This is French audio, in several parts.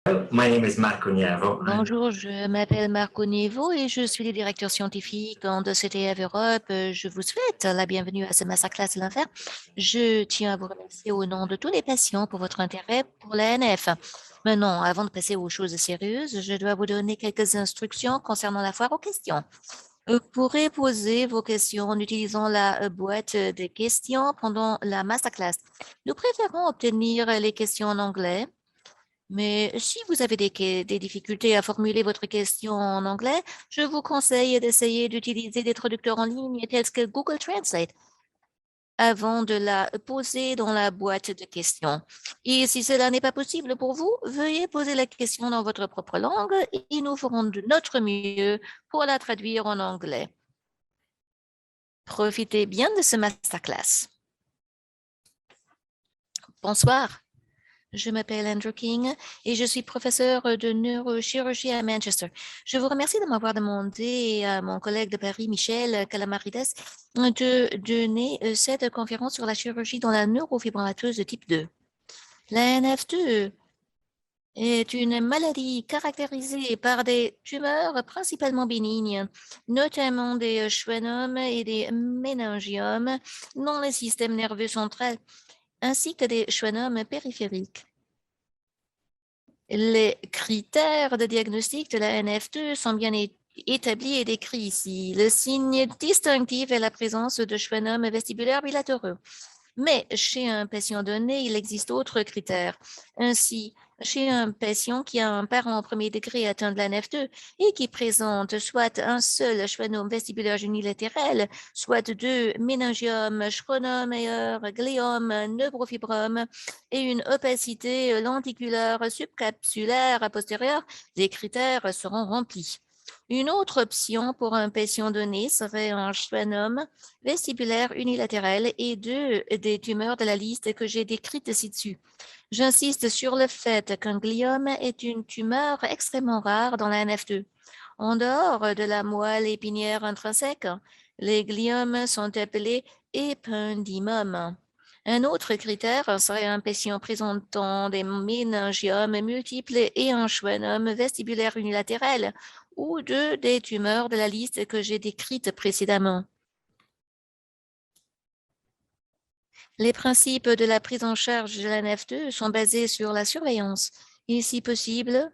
My name is Marco Nievo. Bonjour, je m'appelle Marco Nevo et je suis le directeur scientifique de CTF Europe. Je vous souhaite la bienvenue à ce masterclass de l'enfer. Je tiens à vous remercier au nom de tous les patients pour votre intérêt pour la NF. Maintenant, avant de passer aux choses sérieuses, je dois vous donner quelques instructions concernant la foire aux questions. Vous pourrez poser vos questions en utilisant la boîte de questions pendant la masterclass. Nous préférons obtenir les questions en anglais. Mais si vous avez des difficultés à formuler votre question en anglais, je vous conseille d'essayer d'utiliser des traducteurs en ligne tels que Google Translate avant de la poser dans la boîte de questions. Et si cela n'est pas possible pour vous, veuillez poser la question dans votre propre langue et nous ferons de notre mieux pour la traduire en anglais. Profitez bien de ce masterclass. Bonsoir. Je m'appelle Andrew King et je suis professeur de neurochirurgie à Manchester. Je vous remercie de m'avoir demandé à mon collègue de Paris, Michel Calamarides, de donner cette conférence sur la chirurgie dans la neurofibromatose de type 2. La NF2 est une maladie caractérisée par des tumeurs principalement bénignes, notamment des schwannomes et des méningiomes dans le système nerveux central, ainsi que des schwannomes périphériques. Les critères de diagnostic de la NF2 sont bien établis et décrits ici. Le signe distinctif est la présence de schwannomes vestibulaires bilatéraux. Mais chez un patient donné, il existe d'autres critères. Ainsi, chez un patient qui a un parent au premier degré atteint de la NF2 et qui présente soit un seul schwannome vestibulaire unilatéral, soit deux méningiomes, schwannomes meilleurs, gliome, neurofibrome et une opacité lenticulaire subcapsulaire postérieure, les critères seront remplis. Une autre option pour un patient donné serait un schwannome vestibulaire unilatéral et deux des tumeurs de la liste que j'ai décrite ci-dessus. J'insiste sur le fait qu'un gliome est une tumeur extrêmement rare dans la NF2. En dehors de la moelle épinière intrinsèque, les gliomes sont appelés épendymome. Un autre critère serait un patient présentant des méningiomes multiples et un schwannome vestibulaire unilatéral ou deux des tumeurs de la liste que j'ai décrite précédemment. Les principes de la prise en charge de la NF2 sont basés sur la surveillance et, si possible,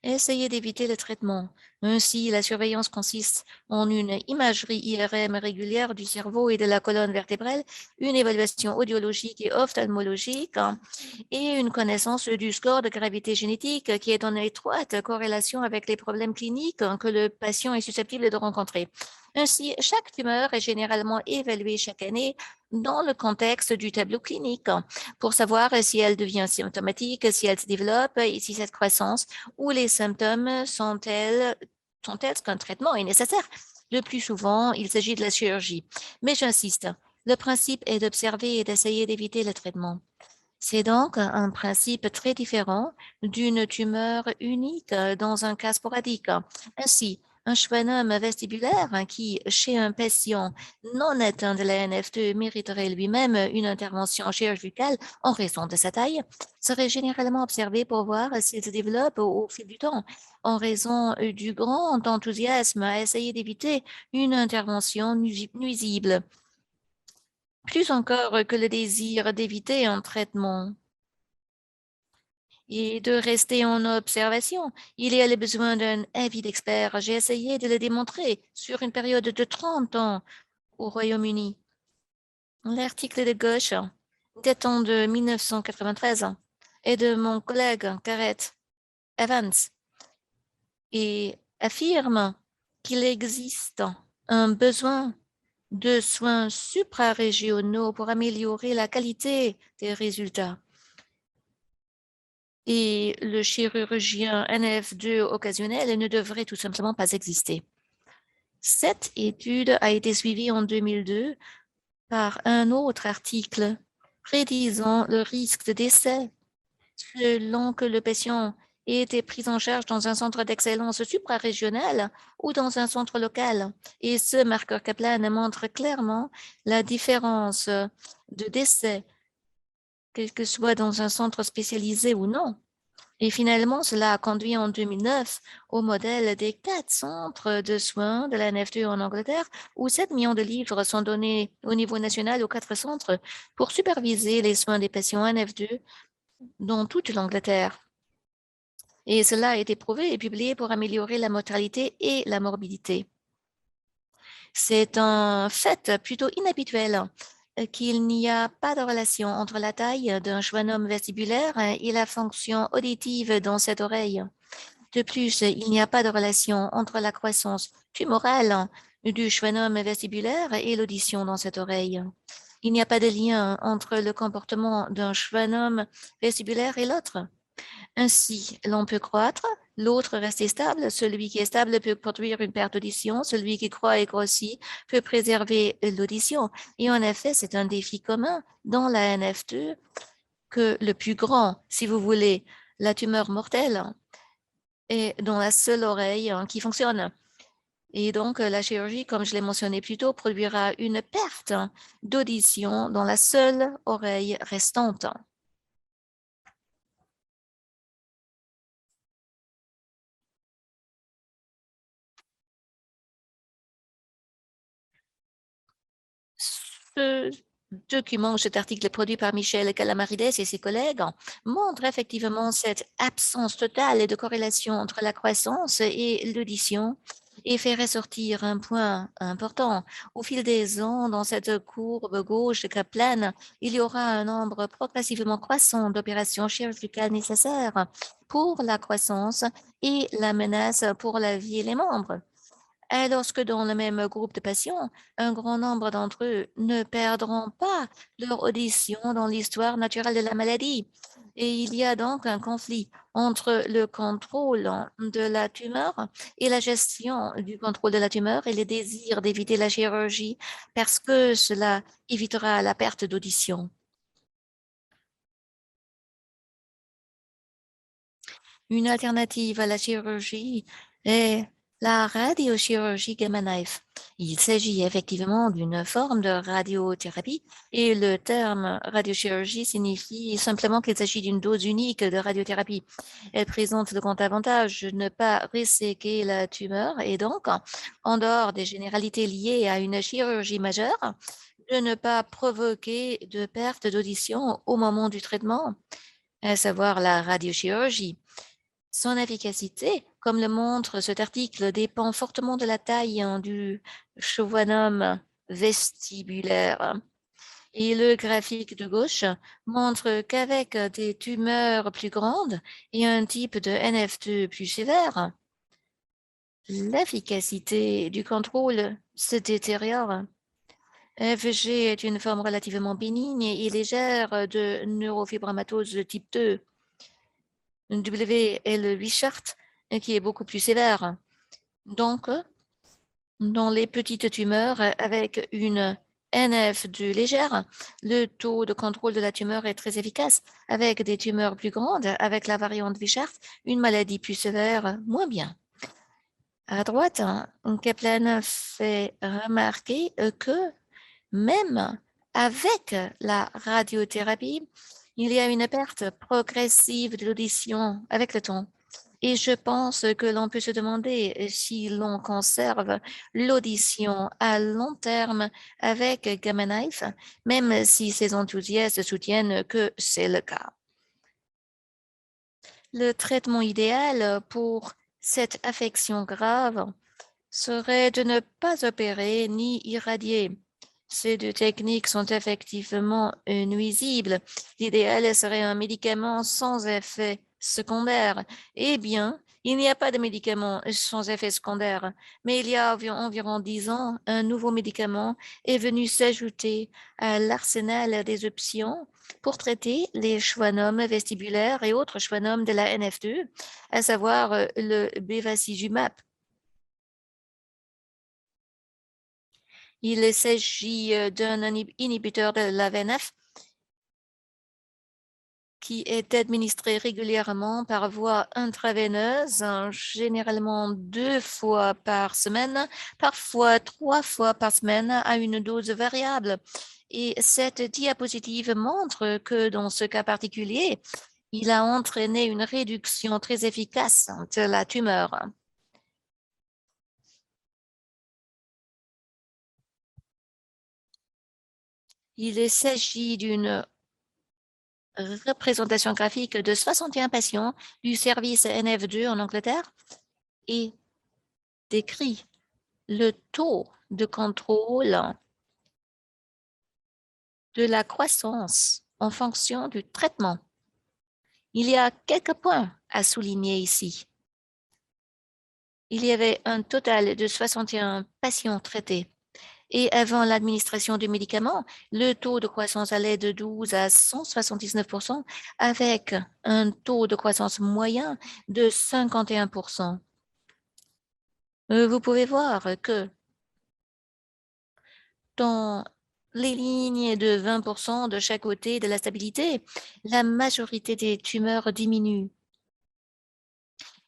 essayez d'éviter le traitement. Ainsi, la surveillance consiste en une imagerie IRM régulière du cerveau et de la colonne vertébrale, une évaluation audiologique et ophtalmologique et une connaissance du score de gravité génétique qui est en étroite corrélation avec les problèmes cliniques que le patient est susceptible de rencontrer. Ainsi, chaque tumeur est généralement évaluée chaque année dans le contexte du tableau clinique pour savoir si elle devient symptomatique, si elle se développe et si cette croissance ou les symptômes sont-elles qu'un traitement est nécessaire. Le plus souvent, il s'agit de la chirurgie. Mais j'insiste, le principe est d'observer et d'essayer d'éviter le traitement. C'est donc un principe très différent d'une tumeur unique dans un cas sporadique. Ainsi, un schwannome vestibulaire qui, chez un patient non atteint de la NF2, mériterait lui-même une intervention chirurgicale en raison de sa taille, serait généralement observé pour voir s'il se développe au fil du temps, en raison du grand enthousiasme à essayer d'éviter une intervention nuisible. Plus encore que le désir d'éviter un traitement et de rester en observation. Il y a le besoin d'un avis d'expert. J'ai essayé de le démontrer sur une période de 30 ans au Royaume-Uni. L'article de gauche, datant de 1993, est de mon collègue Gareth Evans et affirme qu'il existe un besoin de soins suprarégionaux pour améliorer la qualité des résultats. Et le chirurgien NF2 occasionnel ne devrait tout simplement pas exister. Cette étude a été suivie en 2002 par un autre article prédisant le risque de décès selon que le patient ait été pris en charge dans un centre d'excellence suprarégional ou dans un centre local. Et ce marqueur Kaplan montre clairement la différence de décès, quel que soit dans un centre spécialisé ou non. Et finalement, cela a conduit en 2009 au modèle des 4 centres de soins de la NF2 en Angleterre, où 7 millions de livres sont donnés au niveau national aux 4 centres pour superviser les soins des patients NF2 dans toute l'Angleterre. Et cela a été prouvé et publié pour améliorer la mortalité et la morbidité. C'est un fait plutôt inhabituel qu'il n'y a pas de relation entre la taille d'un schwannome vestibulaire et la fonction auditive dans cette oreille. De plus, il n'y a pas de relation entre la croissance tumorale du schwannome vestibulaire et l'audition dans cette oreille. Il n'y a pas de lien entre le comportement d'un schwannome vestibulaire et l'autre. Ainsi, l'un peut croître, l'autre rester stable. Celui qui est stable peut produire une perte d'audition. Celui qui croît et grossit peut préserver l'audition. Et en effet, c'est un défi commun dans la NF2 que le plus grand, si vous voulez, la tumeur mortelle est dans la seule oreille qui fonctionne. Et donc, la chirurgie, comme je l'ai mentionné plus tôt, produira une perte d'audition dans la seule oreille restante. Ce document, cet article produit par Michel Calamarides et ses collègues montre effectivement cette absence totale de corrélation entre la croissance et l'audition et fait ressortir un point important. Au fil des ans, dans cette courbe gauche de Kaplan, il y aura un nombre progressivement croissant d'opérations chirurgicales nécessaires pour la croissance et la menace pour la vie et les membres. Alors que dans le même groupe de patients, un grand nombre d'entre eux ne perdront pas leur audition dans l'histoire naturelle de la maladie. Et il y a donc un conflit entre le contrôle de la tumeur et la gestion du contrôle de la tumeur et le désir d'éviter la chirurgie parce que cela évitera la perte d'audition. Une alternative à la chirurgie est la radiochirurgie Gamma Knife. Il s'agit effectivement d'une forme de radiothérapie et le terme radiochirurgie signifie simplement qu'il s'agit d'une dose unique de radiothérapie. Elle présente le grand avantage de ne pas resséquer la tumeur et donc, en dehors des généralités liées à une chirurgie majeure, de ne pas provoquer de perte d'audition au moment du traitement, à savoir la radiochirurgie. Son efficacité, comme le montre cet article, dépend fortement de la taille du schwannome vestibulaire. Et le graphique de gauche montre qu'avec des tumeurs plus grandes et un type de NF2 plus sévère, l'efficacité du contrôle se détériore. FG est une forme relativement bénigne et légère de neurofibromatose de type 2. W est le Wishart qui est beaucoup plus sévère. Donc, dans les petites tumeurs avec une NF2 légère, le taux de contrôle de la tumeur est très efficace. Avec des tumeurs plus grandes, avec la variante Wishart, une maladie plus sévère, moins bien. À droite, Kaplan fait remarquer que même avec la radiothérapie, il y a une perte progressive de l'audition avec le temps. Et je pense que l'on peut se demander si l'on conserve l'audition à long terme avec Gamma Knife, même si ces enthousiastes soutiennent que c'est le cas. Le traitement idéal pour cette affection grave serait de ne pas opérer ni irradier. Ces deux techniques sont effectivement nuisibles. L'idéal serait un médicament sans effet secondaire. Eh bien, il n'y a pas de médicament sans effet secondaire, mais il y a environ 10 ans, un nouveau médicament est venu s'ajouter à l'arsenal des options pour traiter les schwannomes vestibulaires et autres schwannomes de la NF2, à savoir le bevacizumab. Il s'agit d'un inhibiteur de la VNF qui est administré régulièrement par voie intraveineuse, généralement 2 fois par semaine, parfois 3 fois par semaine à une dose variable. Et cette diapositive montre que dans ce cas particulier, il a entraîné une réduction très efficace de la tumeur. Il s'agit d'une représentation graphique de 61 patients du service NF2 en Angleterre et décrit le taux de contrôle de la croissance en fonction du traitement. Il y a quelques points à souligner ici. Il y avait un total de 61 patients traités. Et avant l'administration du médicament, le taux de croissance allait de 12 à 179% avec un taux de croissance moyen de 51%. Vous pouvez voir que dans les lignes de 20% de chaque côté de la stabilité, la majorité des tumeurs diminue.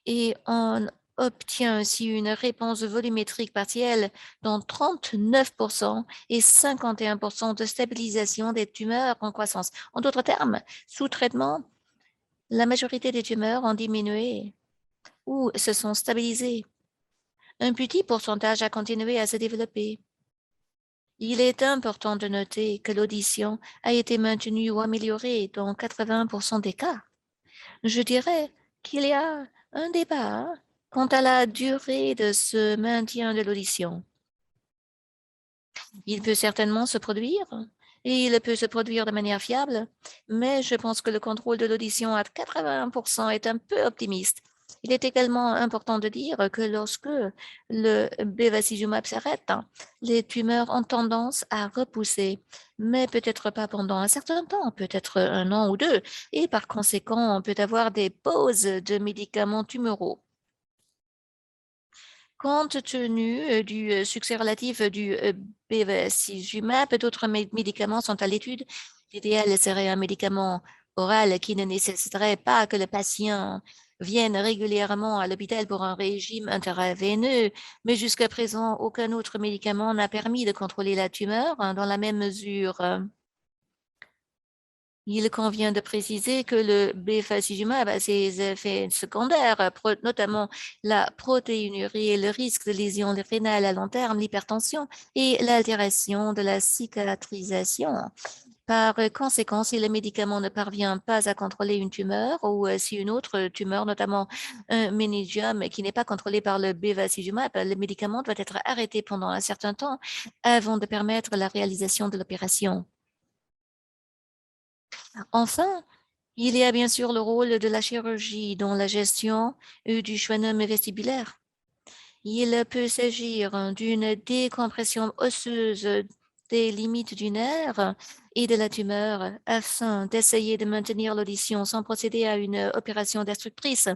Et on obtient ainsi une réponse volumétrique partielle dans 39% et 51% de stabilisation des tumeurs en croissance. En d'autres termes, sous traitement, la majorité des tumeurs ont diminué ou se sont stabilisées. Un petit pourcentage a continué à se développer. Il est important de noter que l'audition a été maintenue ou améliorée dans 80% des cas. Je dirais qu'il y a un débat quant à la durée de ce maintien de l'audition. Il peut certainement se produire et il peut se produire de manière fiable, mais je pense que le contrôle de l'audition à 80% est un peu optimiste. Il est également important de dire que lorsque le bevacizumab s'arrête, les tumeurs ont tendance à repousser, mais peut-être pas pendant un certain temps, peut-être un an ou deux, et par conséquent, on peut avoir des pauses de médicaments tumoraux. Compte tenu du succès relatif du bevacizumab, d'autres médicaments sont à l'étude. L'idéal serait un médicament oral qui ne nécessiterait pas que le patient vienne régulièrement à l'hôpital pour un régime intraveineux, mais jusqu'à présent, aucun autre médicament n'a permis de contrôler la tumeur dans la même mesure. Il convient de préciser que le bevacizumab a ses effets secondaires, notamment la protéinurie et le risque de lésions rénales à long terme, l'hypertension et l'altération de la cicatrisation. Par conséquent, si le médicament ne parvient pas à contrôler une tumeur ou si une autre tumeur, notamment un méningiome qui n'est pas contrôlé par le bevacizumab, le médicament doit être arrêté pendant un certain temps avant de permettre la réalisation de l'opération. Enfin, il y a bien sûr le rôle de la chirurgie dans la gestion du schwannome vestibulaire. Il peut s'agir d'une décompression osseuse des limites du nerf et de la tumeur afin d'essayer de maintenir l'audition sans procéder à une opération destructrice.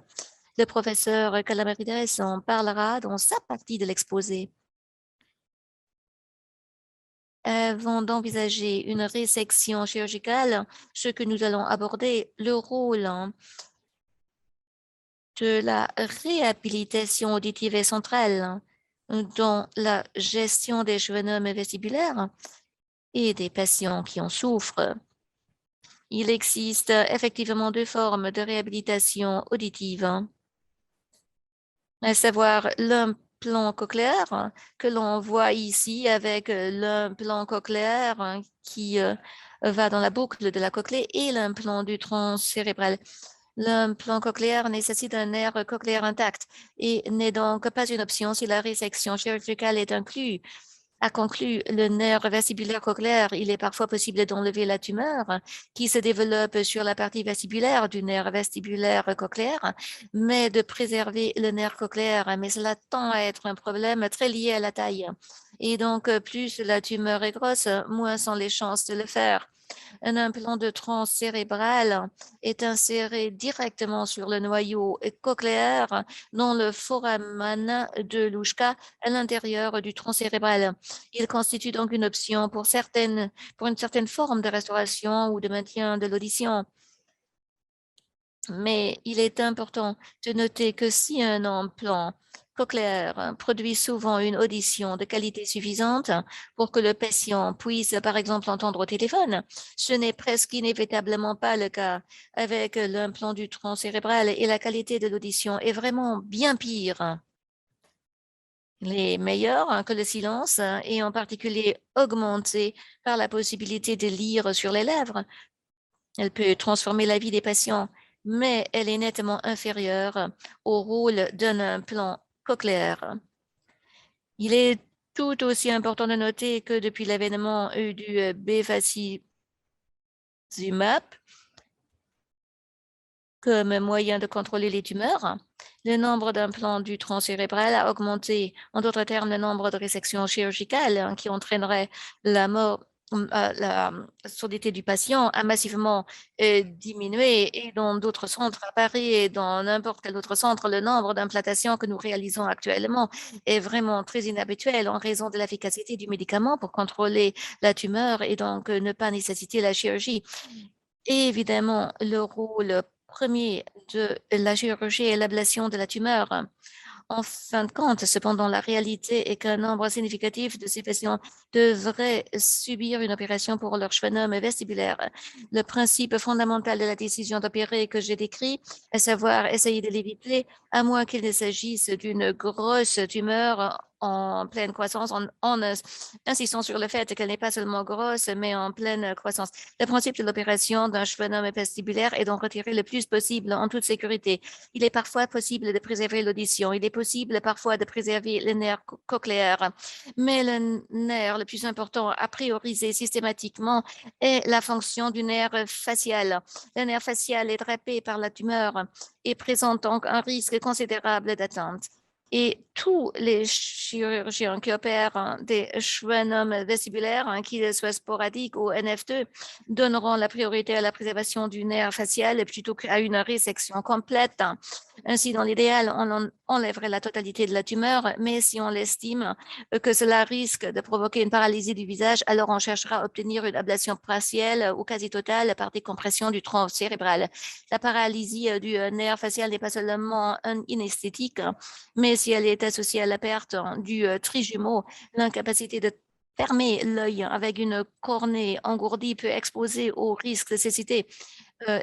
Le professeur Calamarides en parlera dans sa partie de l'exposé. Avant d'envisager une résection chirurgicale, ce que nous allons aborder, le rôle de la réhabilitation auditive et centrale dans la gestion des schwannomes vestibulaires et des patients qui en souffrent. Il existe effectivement deux formes de réhabilitation auditive, à savoir l'implant cochléaire que l'on voit ici avec l'implant cochléaire qui va dans la boucle de la cochlée et l'implant du tronc cérébral. L'implant cochléaire nécessite un nerf cochléaire intact et n'est donc pas une option si la résection chirurgicale est inclue. A conclu, le nerf vestibulaire cochléaire, il est parfois possible d'enlever la tumeur qui se développe sur la partie vestibulaire du nerf vestibulaire cochléaire, mais de préserver le nerf cochléaire. Mais cela tend à être un problème très lié à la taille. Et donc, plus la tumeur est grosse, moins sont les chances de le faire. Un implant de tronc cérébral est inséré directement sur le noyau cochléaire dans le foramen de Louchka à l'intérieur du tronc cérébral. Il constitue donc une option pour une certaine forme de restauration ou de maintien de l'audition. Mais il est important de noter que si un implant cochléaire produit souvent une audition de qualité suffisante pour que le patient puisse, par exemple, entendre au téléphone. Ce n'est presque inévitablement pas le cas avec l'implant du tronc cérébral et la qualité de l'audition est vraiment bien pire. Les meilleurs que le silence et en particulier augmenté par la possibilité de lire sur les lèvres. Elle peut transformer la vie des patients, mais elle est nettement inférieure au rôle d'un implant cochléaire. Il est tout aussi important de noter que depuis l'avènement du bevacizumab comme moyen de contrôler les tumeurs, le nombre d'implants du tronc cérébral a augmenté. En d'autres termes, le nombre de résections chirurgicales qui entraîneraient la mort, la surdité du patient a massivement diminué et dans d'autres centres à Paris et dans n'importe quel autre centre, le nombre d'implantations que nous réalisons actuellement est vraiment très inhabituel en raison de l'efficacité du médicament pour contrôler la tumeur et donc ne pas nécessiter la chirurgie. Et évidemment, le rôle premier de la chirurgie est l'ablation de la tumeur. En fin de compte, cependant, la réalité est qu'un nombre significatif de ces patients devraient subir une opération pour leur schwannome vestibulaire. Le principe fondamental de la décision d'opérer que j'ai décrit, à savoir essayer de l'éviter, à moins qu'il ne s'agisse d'une grosse tumeur en pleine croissance, en insistant sur le fait qu'elle n'est pas seulement grosse, mais en pleine croissance. Le principe de l'opération d'un schwannome vestibulaire est d'en retirer le plus possible en toute sécurité. Il est parfois possible de préserver l'audition. Il est possible parfois de préserver le nerf cochléaire. Mais le nerf le plus important à prioriser systématiquement est la fonction du nerf facial. Le nerf facial est drapé par la tumeur et présente donc un risque considérable d'atteinte. Et tous les chirurgiens qui opèrent des schwannomes vestibulaires, qu'ils soient sporadiques ou NF2, donneront la priorité à la préservation du nerf facial plutôt qu'à une résection complète. Ainsi, dans l'idéal, on enlèverait la totalité de la tumeur, mais si on estime que cela risque de provoquer une paralysie du visage, alors on cherchera à obtenir une ablation partielle ou quasi totale par décompression du tronc cérébral. La paralysie du nerf facial n'est pas seulement inesthétique, mais si elle est associée à la perte du trijumeau, l'incapacité de fermer l'œil avec une cornée engourdie peut exposer au risque de cécité.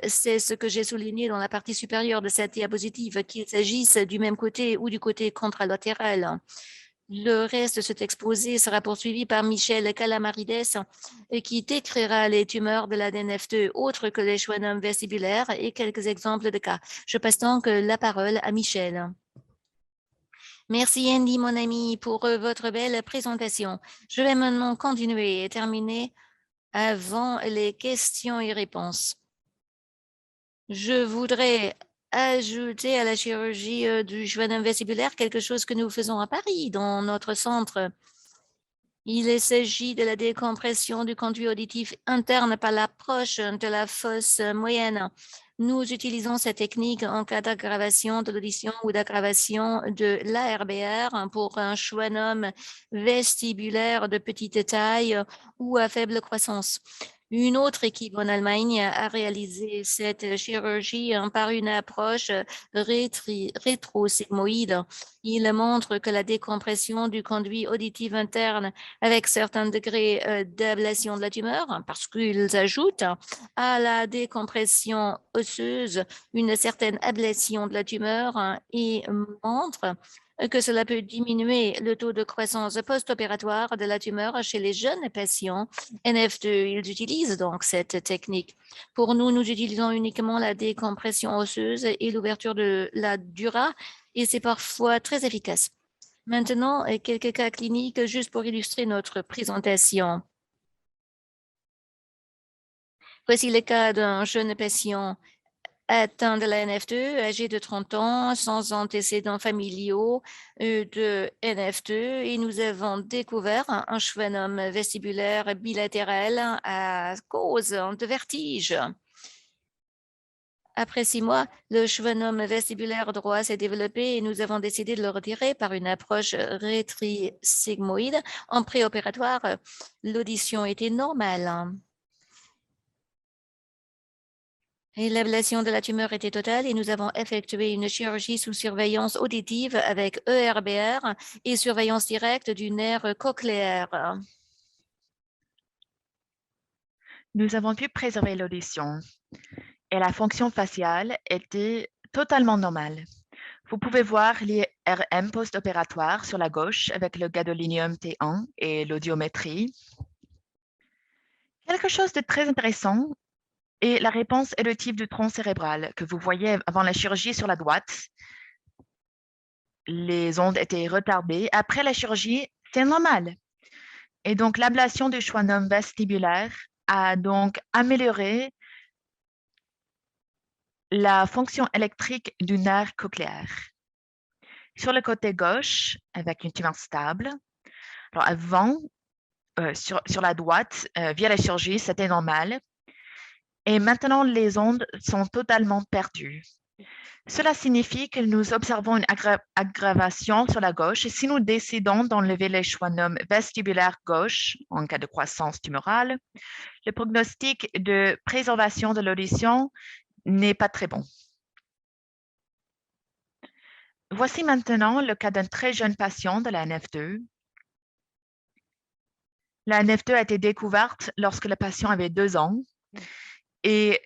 C'est ce que j'ai souligné dans la partie supérieure de cette diapositive, qu'il s'agisse du même côté ou du côté contralatéral. Le reste de cet exposé sera poursuivi par Michel Calamarides, qui décrira les tumeurs de la DNF2 autres que les schwannomes vestibulaires et quelques exemples de cas. Je passe donc la parole à Michel. Merci Andy, mon ami, pour votre belle présentation. Je vais maintenant continuer et terminer avant les questions et réponses. Je voudrais ajouter à la chirurgie du schwannome vestibulaire quelque chose que nous faisons à Paris, dans notre centre. Il s'agit de la décompression du conduit auditif interne par l'approche de la fosse moyenne. Nous utilisons cette technique en cas d'aggravation de l'audition ou d'aggravation de l'ARBR pour un schwannome vestibulaire de petite taille ou à faible croissance. Une autre équipe en Allemagne a réalisé cette chirurgie par une approche rétrosigmoïde. Il montre que la décompression du conduit auditif interne avec certains degrés d'ablation de la tumeur, parce qu'ils ajoutent à la décompression osseuse une certaine ablation de la tumeur et montrent que cela peut diminuer le taux de croissance post-opératoire de la tumeur chez les jeunes patients NF2. Ils utilisent donc cette technique. Pour nous, nous utilisons uniquement la décompression osseuse et l'ouverture de la dura et c'est parfois très efficace. Maintenant, quelques cas cliniques juste pour illustrer notre présentation. Voici le cas d'un jeune patient atteint de la NF2, âgé de 30 ans, sans antécédents familiaux de NF2, et nous avons découvert un schwannome vestibulaire bilatéral à cause de vertige. Après 6 mois, le schwannome vestibulaire droit s'est développé et nous avons décidé de le retirer par une approche rétrisigmoïde. En préopératoire, l'audition était normale. Et l'ablation de la tumeur était totale et nous avons effectué une chirurgie sous surveillance auditive avec ERBR et surveillance directe du nerf cochléaire. Nous avons pu préserver l'audition et la fonction faciale était totalement normale. Vous pouvez voir l'IRM post-opératoire sur la gauche avec le gadolinium T1 et l'audiométrie. Quelque chose de très intéressant est la réponse élective du tronc cérébral que vous voyez avant la chirurgie sur la droite. Les ondes étaient retardées. Après la chirurgie, c'est normal. Et donc, l'ablation du schwannome vestibulaire a donc amélioré la fonction électrique du nerf cochléaire. Sur le côté gauche, avec une tumeur stable, alors avant, sur la droite, via la chirurgie, c'était normal. Et maintenant, les ondes sont totalement perdues. Cela signifie que nous observons une aggravation sur la gauche et si nous décidons d'enlever le schwannome vestibulaire gauche en cas de croissance tumorale, le prognostic de préservation de l'audition n'est pas très bon. Voici maintenant le cas d'un très jeune patient de la NF2. La NF2 a été découverte lorsque le patient avait 2 ans et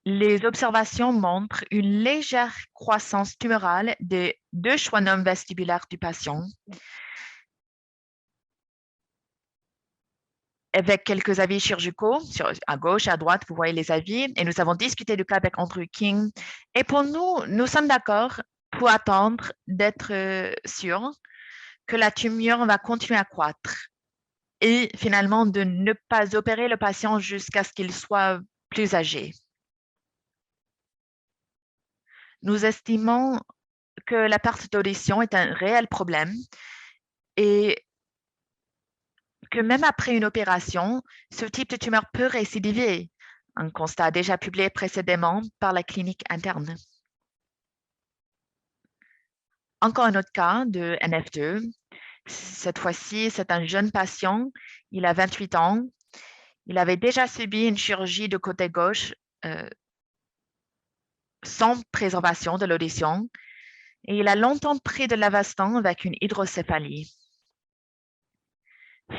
les observations montrent une légère croissance tumorale des 2 schwannomes vestibulaires du patient avec quelques avis chirurgicaux. À gauche et à droite, vous voyez les avis. Et nous avons discuté du cas avec Andrew King. Et pour nous, nous sommes d'accord pour attendre d'être sûrs que la tumeur va continuer à croître et finalement de ne pas opérer le patient jusqu'à ce qu'il soit plus âgé. Nous estimons que la perte d'audition est un réel problème et que même après une opération, ce type de tumeur peut récidiver, un constat déjà publié précédemment par la clinique interne. Encore un autre cas de NF2. Cette fois-ci, c'est un jeune patient, il a 28 ans. Il avait déjà subi une chirurgie du côté gauche sans préservation de l'audition et il a longtemps pris de l'Avastin avec une hydrocéphalie.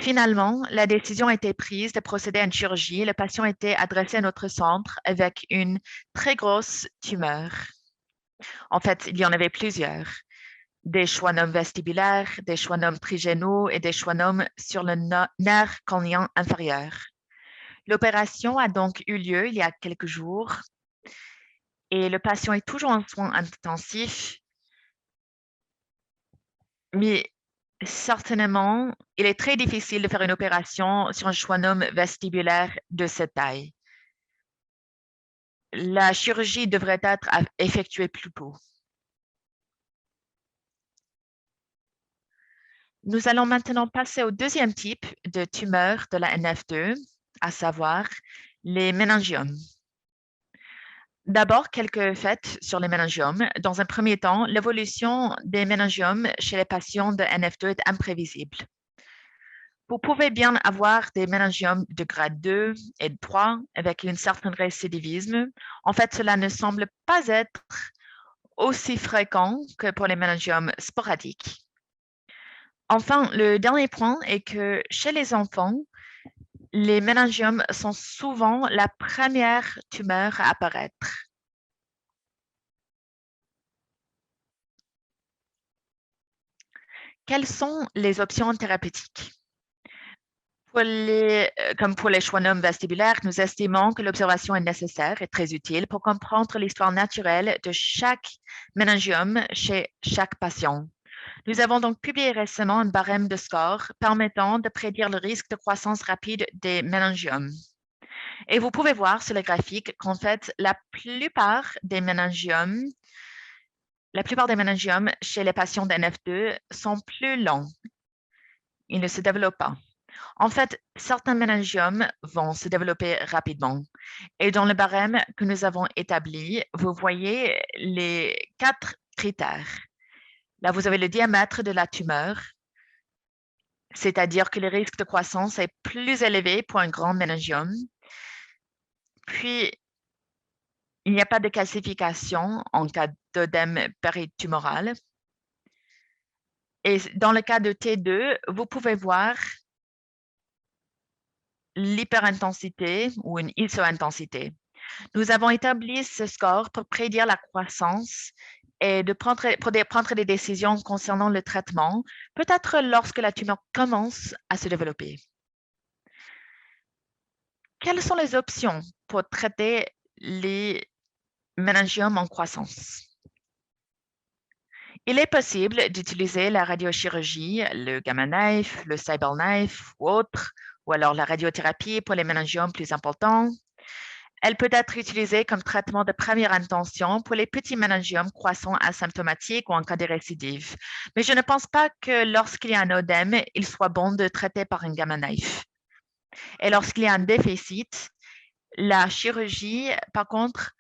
Finalement, la décision a été prise de procéder à une chirurgie. Le patient a été adressé à notre centre avec une très grosse tumeur. En fait, il y en avait plusieurs. Des schwannomes vestibulaires, des schwannomes trigénaux et des schwannomes sur le nerf cornéen inférieur. L'opération a donc eu lieu il y a quelques jours et le patient est toujours en soins intensifs, mais certainement, il est très difficile de faire une opération sur un schwannome vestibulaire de cette taille. La chirurgie devrait être effectuée plus tôt. Nous allons maintenant passer au deuxième type de tumeur de la NF2, à savoir les méningiomes. D'abord, quelques faits sur les méningiomes. Dans un premier temps, l'évolution des méningiomes chez les patients de NF2 est imprévisible. Vous pouvez bien avoir des méningiomes de grade 2 et 3 avec un certain récidivisme. En fait, cela ne semble pas être aussi fréquent que pour les méningiomes sporadiques. Enfin, le dernier point est que chez les enfants, les méningiomes sont souvent la première tumeur à apparaître. Quelles sont les options thérapeutiques? Comme pour les schwannomes vestibulaires, nous estimons que l'observation est nécessaire et très utile pour comprendre l'histoire naturelle de chaque méningiome chez chaque patient. Nous avons donc publié récemment un barème de score permettant de prédire le risque de croissance rapide des méningiomes. Et vous pouvez voir sur le graphique qu'en fait, la plupart des méningiomes chez les patients d'NF2 sont plus lents. Ils ne se développent pas. En fait, certains méningiomes vont se développer rapidement. Et dans le barème que nous avons établi, vous voyez les 4 critères. Là, vous avez le diamètre de la tumeur, c'est-à-dire que le risque de croissance est plus élevé pour un grand méningiome. Puis, Il n'y a pas de classification en cas d'œdème péritumoral. Et dans le cas de T2, vous pouvez voir l'hyperintensité ou une iso-intensité. Nous avons établi ce score pour prédire la croissance et pour prendre des décisions concernant le traitement, peut-être lorsque la tumeur commence à se développer. Quelles sont les options pour traiter les méningiomes en croissance? Il est possible d'utiliser la radiochirurgie, le gamma knife, le cyberknife ou autre, ou alors la radiothérapie pour les méningiomes plus importants. Elle peut être utilisée comme traitement de première intention pour les petits méningiomes croissants asymptomatiques ou en cas de récidive. Mais je ne pense pas que lorsqu'il y a un œdème, il soit bon de traiter par un gamma knife. Et lorsqu'il y a un déficit, la chirurgie, par contre,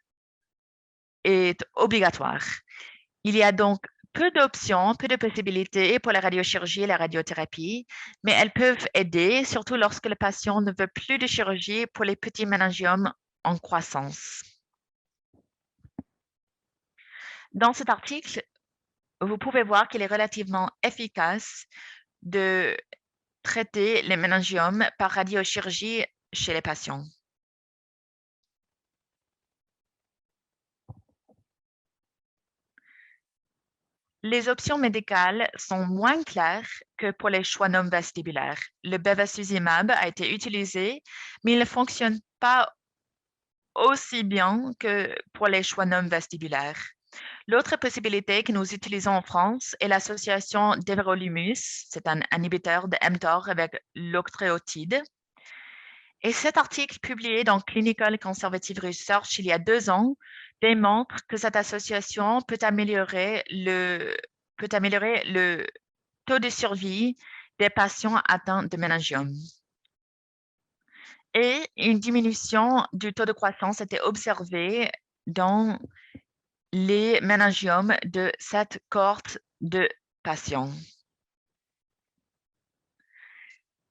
est obligatoire. Il y a donc peu d'options, peu de possibilités pour la radiochirurgie et la radiothérapie, mais elles peuvent aider, surtout lorsque le patient ne veut plus de chirurgie pour les petits méningiomes en croissance. Dans cet article, vous pouvez voir qu'il est relativement efficace de traiter les méningiomes par radiochirurgie chez les patients. Les options médicales sont moins claires que pour les schwannomes vestibulaires. Le bevacizumab a été utilisé, mais il ne fonctionne pas aussi bien que pour les schwannomes vestibulaires. L'autre possibilité que nous utilisons en France est l'association d'Everolimus. C'est un inhibiteur de mTOR avec l'octréotide. Et cet article publié dans Clinical Conservative Research il y a 2 ans démontre que cette association peut améliorer le taux de survie des patients atteints de méningiome. Et une diminution du taux de croissance était observée dans les méningiomes de cette cohorte de patients.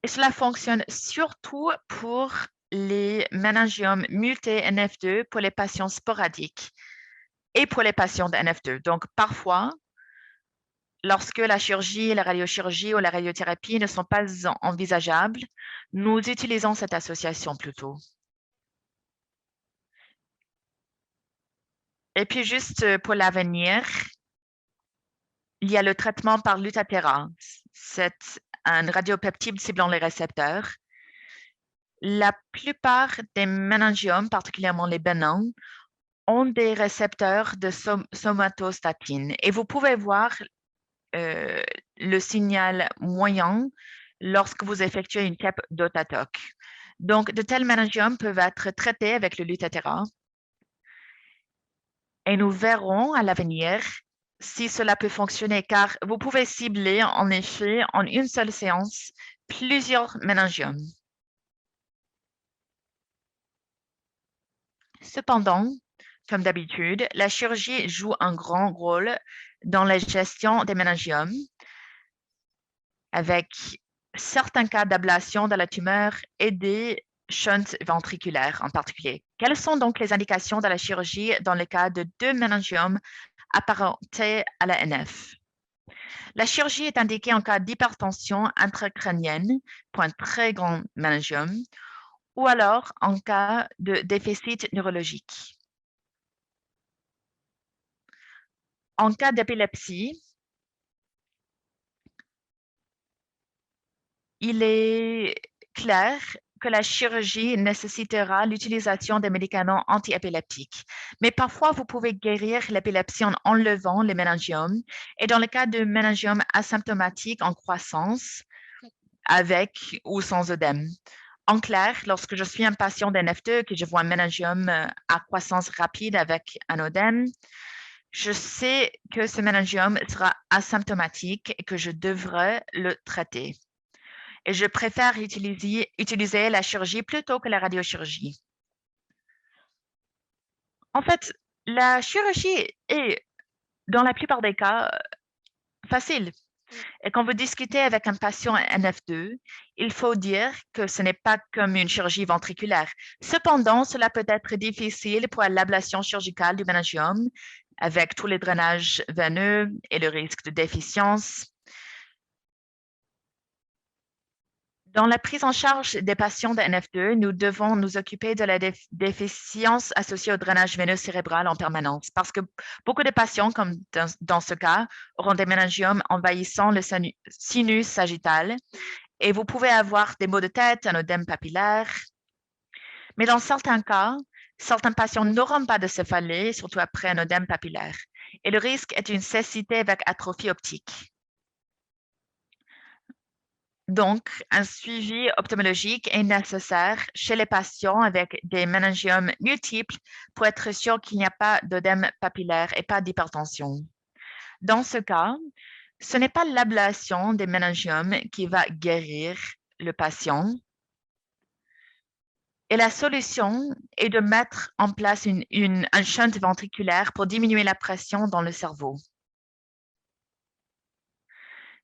Et cela fonctionne surtout pour les méningiomes mutés NF2 pour les patients sporadiques et pour les patients de NF2. Donc, parfois, lorsque la chirurgie, la radiochirurgie ou la radiothérapie ne sont pas envisageables, nous utilisons cette association plutôt. Et puis, juste pour l'avenir, il y a le traitement par Lutathera. C'est un radiopeptide ciblant les récepteurs. La plupart des méningiomes, particulièrement les bénins, ont des récepteurs de somatostatine. Et vous pouvez voir le signal moyen lorsque vous effectuez une cape d'Otatoc. Donc, de tels méningiomes peuvent être traités avec le Lutathera. Et nous verrons à l'avenir si cela peut fonctionner, car vous pouvez cibler en effet en une seule séance plusieurs méningiomes. Cependant, comme d'habitude, la chirurgie joue un grand rôle dans la gestion des méningiomes, avec certains cas d'ablation de la tumeur et des shunts ventriculaires en particulier. Quelles sont donc les indications de la chirurgie dans le cas de 2 méningiomes apparentés à la NF? La chirurgie est indiquée en cas d'hypertension intracrânienne pour un très grand méningiome ou alors en cas de déficit neurologique. En cas d'épilepsie, il est clair que la chirurgie nécessitera l'utilisation des médicaments antiépileptiques. Mais parfois, vous pouvez guérir l'épilepsie en enlevant les méningiomes. Et dans le cas de méningiomes asymptomatiques en croissance, avec ou sans œdème. En clair, lorsque je suis un patient d'NF2, que je vois un méningiome à croissance rapide avec un œdème, je sais que ce méningiome sera asymptomatique et que je devrais le traiter. Et je préfère utiliser la chirurgie plutôt que la radiochirurgie. En fait, la chirurgie est, dans la plupart des cas, facile. Et quand vous discutez avec un patient NF2, il faut dire que ce n'est pas comme une chirurgie ventriculaire. Cependant, cela peut être difficile pour l'ablation chirurgicale du méningiome avec tous les drainages veineux et le risque de déficience. Dans la prise en charge des patients de NF2, nous devons nous occuper de la déficience associée au drainage veineux cérébral en permanence parce que beaucoup de patients, comme dans ce cas, auront des méningiomes envahissant le sinus sagittal et vous pouvez avoir des maux de tête, un œdème papillaire. Mais dans certains cas, certains patients n'auront pas de céphalée, surtout après un œdème papillaire. Et le risque est une cécité avec atrophie optique. Donc, un suivi ophtalmologique est nécessaire chez les patients avec des méningiomes multiples pour être sûr qu'il n'y a pas d'œdème papillaire et pas d'hypertension. Dans ce cas, ce n'est pas l'ablation des méningiomes qui va guérir le patient. Et la solution est de mettre en place un shunt ventriculaire pour diminuer la pression dans le cerveau.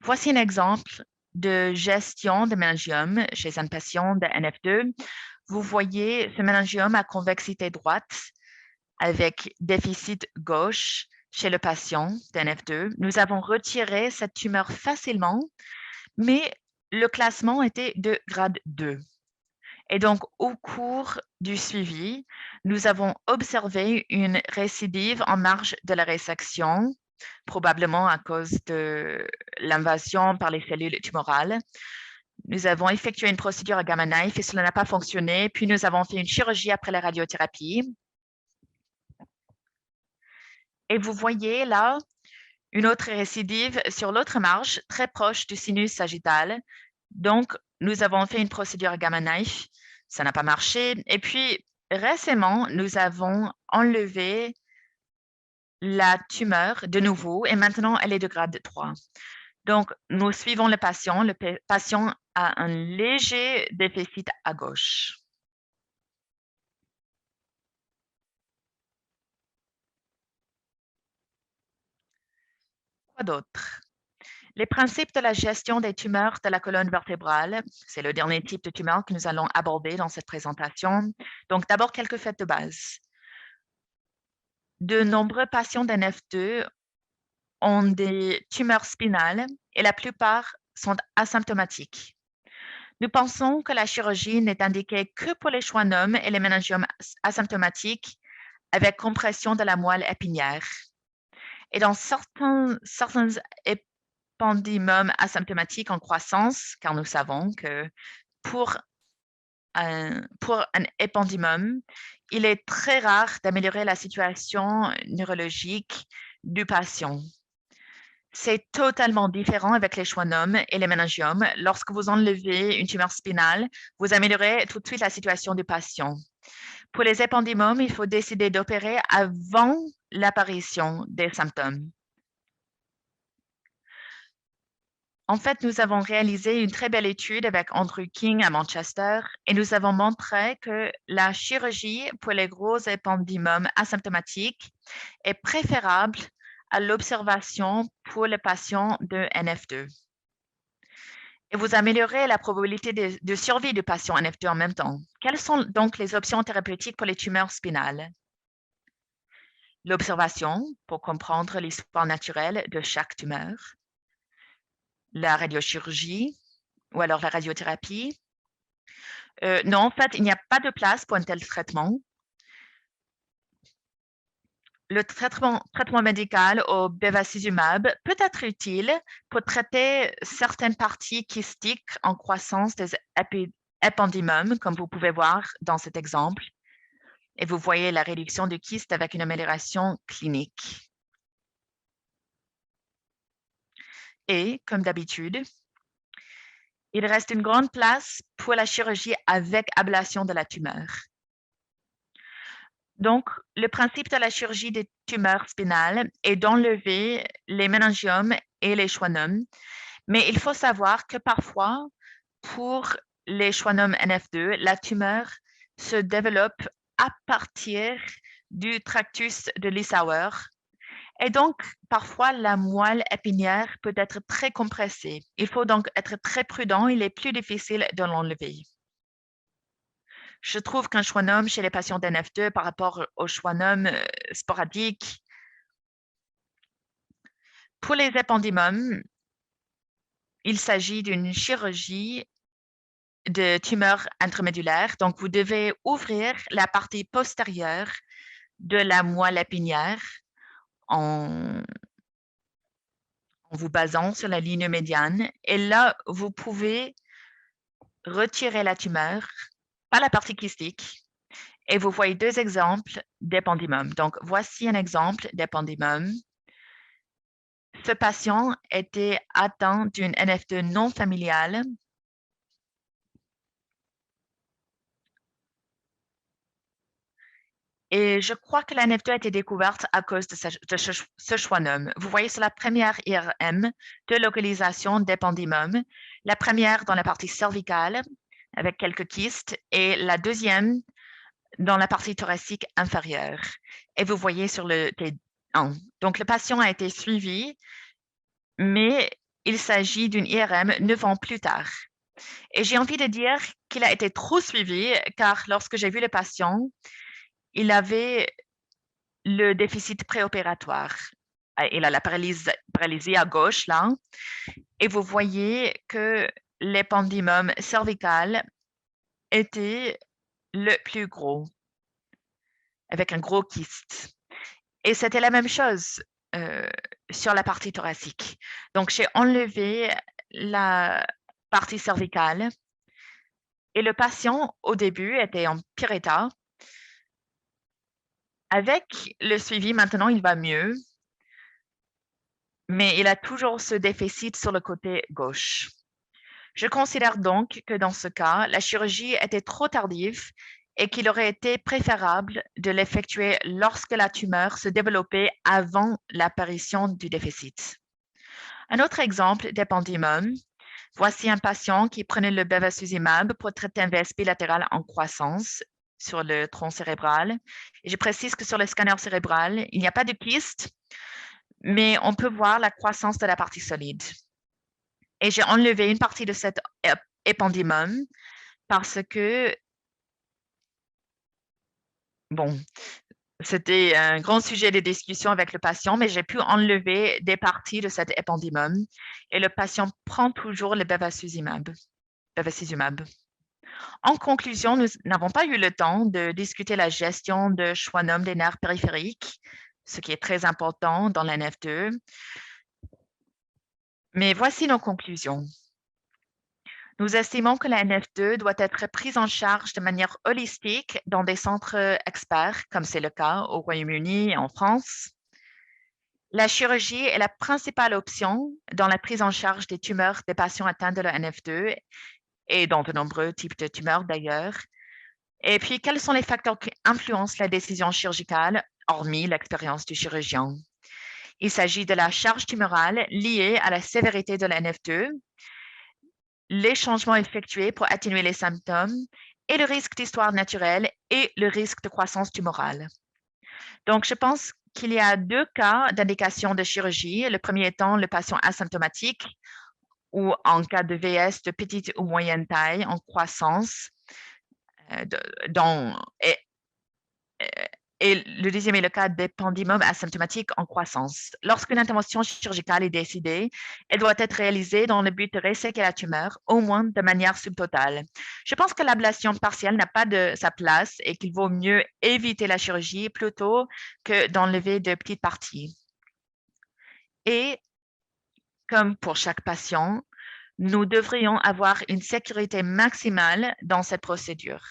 Voici un exemple de gestion de méningiome chez un patient de NF2. Vous voyez ce méningiome à convexité droite avec déficit gauche chez le patient de NF2. Nous avons retiré cette tumeur facilement, mais le classement était de grade 2. Et donc, au cours du suivi, nous avons observé une récidive en marge de la résection, probablement à cause de l'invasion par les cellules tumorales. Nous avons effectué une procédure à Gamma Knife et cela n'a pas fonctionné. Puis nous avons fait une chirurgie après la radiothérapie. Et vous voyez là une autre récidive sur l'autre marge, très proche du sinus sagittal. Donc, nous avons fait une procédure à Gamma Knife. Ça n'a pas marché. Et puis, récemment, nous avons enlevé la tumeur de nouveau et maintenant, elle est de grade 3. Donc, nous suivons le patient. Le patient a un léger déficit à gauche. Quoi d'autre? Les principes de la gestion des tumeurs de la colonne vertébrale, c'est le dernier type de tumeur que nous allons aborder dans cette présentation. Donc, d'abord, quelques faits de base. De nombreux patients d'NF2 ont des tumeurs spinales et la plupart sont asymptomatiques. Nous pensons que la chirurgie n'est indiquée que pour les schwannomes et les méningiomes asymptomatiques avec compression de la moelle épinière. Et dans certains épendymome asymptomatique en croissance, car nous savons que pour un épendymome, il est très rare d'améliorer la situation neurologique du patient. C'est totalement différent avec les schwannomes et les méningiomes. Lorsque vous enlevez une tumeur spinale, vous améliorez tout de suite la situation du patient. Pour les épendymomes, il faut décider d'opérer avant l'apparition des symptômes. En fait, nous avons réalisé une très belle étude avec Andrew King à Manchester et nous avons montré que la chirurgie pour les gros épendymomes asymptomatiques est préférable à l'observation pour les patients de NF2. Et vous améliorez la probabilité de survie du patient NF2 en même temps. Quelles sont donc les options thérapeutiques pour les tumeurs spinales? L'observation pour comprendre l'histoire naturelle de chaque tumeur, la radiochirurgie ou alors la radiothérapie. Non, en fait, il n'y a pas de place pour un tel traitement. Le traitement médical au bevacizumab peut être utile pour traiter certaines parties kystiques en croissance des épendymomes, comme vous pouvez voir dans cet exemple. Et vous voyez la réduction du kyste avec une amélioration clinique. Et, comme d'habitude, il reste une grande place pour la chirurgie avec ablation de la tumeur. Donc, le principe de la chirurgie des tumeurs spinales est d'enlever les méningiomes et les schwannomes, mais il faut savoir que parfois, pour les schwannomes NF2, la tumeur se développe à partir du tractus de Lissauer Et donc, parfois, la moelle épinière peut être très compressée. Il faut donc être très prudent. Il est plus difficile de l'enlever. Je trouve qu'un schwannome chez les patients d'NF2 par rapport au schwannome sporadique, pour les épendymomes, il s'agit d'une chirurgie de tumeur intramédulaire. Donc, vous devez ouvrir la partie postérieure de la moelle épinière en vous basant sur la ligne médiane. Et là, vous pouvez retirer la tumeur, pas la partie kystique. Et vous voyez deux exemples d'épendymome. Donc, voici un exemple d'épendymome. Ce patient était atteint d'une NF2 non familiale. Et je crois que la NF2 a été découverte à cause de ce schwannome. Vous voyez sur la première IRM deux localisations d'épendymome. La première dans la partie cervicale avec quelques kystes et la deuxième dans la partie thoracique inférieure. Et vous voyez sur le T1. Donc, le patient a été suivi, mais il s'agit d'une IRM 9 ans plus tard. Et j'ai envie de dire qu'il a été trop suivi, car lorsque j'ai vu le patient, il avait le déficit préopératoire. Il a la paralysie à gauche, là. Et vous voyez que l'épendymome cervical était le plus gros, avec un gros kyste. Et c'était la même chose sur la partie thoracique. Donc, j'ai enlevé la partie cervicale et le patient, au début, était en pire état. Avec le suivi, maintenant, il va mieux, mais il a toujours ce déficit sur le côté gauche. Je considère donc que dans ce cas, la chirurgie était trop tardive et qu'il aurait été préférable de l'effectuer lorsque la tumeur se développait avant l'apparition du déficit. Un autre exemple d'épendymome. Voici un patient qui prenait le bevacizumab pour traiter un VS bilatéral en croissance sur le tronc cérébral. Et je précise que sur le scanner cérébral, il n'y a pas de kyste, mais on peut voir la croissance de la partie solide. Et j'ai enlevé une partie de cet épendymome parce que, bon, c'était un grand sujet de discussion avec le patient, mais j'ai pu enlever des parties de cet épendymome et le patient prend toujours le bevacizumab. En conclusion, nous n'avons pas eu le temps de discuter la gestion de schwannome des nerfs périphériques, ce qui est très important dans la NF2. Mais voici nos conclusions. Nous estimons que la NF2 doit être prise en charge de manière holistique dans des centres experts, comme c'est le cas au Royaume-Uni et en France. La chirurgie est la principale option dans la prise en charge des tumeurs des patients atteints de la NF2 et dans de nombreux types de tumeurs d'ailleurs. Et puis, quels sont les facteurs qui influencent la décision chirurgicale, hormis l'expérience du chirurgien? Il s'agit de la charge tumorale liée à la sévérité de la NF2, les changements effectués pour atténuer les symptômes et le risque d'histoire naturelle et le risque de croissance tumorale. Donc, je pense qu'il y a deux cas d'indication de chirurgie. Le premier étant le patient asymptomatique ou en cas de VS de petite ou moyenne taille en croissance. Et le deuxième est le cas d'épendymome asymptomatique en croissance. Lorsqu'une intervention chirurgicale est décidée, elle doit être réalisée dans le but de resséquer la tumeur, au moins de manière subtotale. Je pense que l'ablation partielle n'a pas de sa place et qu'il vaut mieux éviter la chirurgie plutôt que d'enlever de petites parties. Et comme pour chaque patient, nous devrions avoir une sécurité maximale dans cette procédure.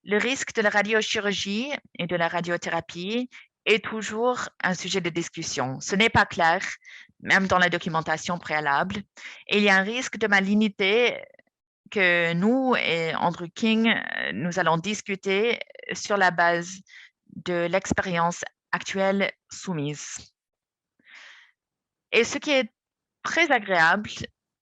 Le risque de la radiochirurgie et de la radiothérapie est toujours un sujet de discussion. Ce n'est pas clair, même dans la documentation préalable. Et il y a un risque de malignité que nous et Andrew King, nous allons discuter sur la base de l'expérience actuelle soumise. Et ce qui est très agréable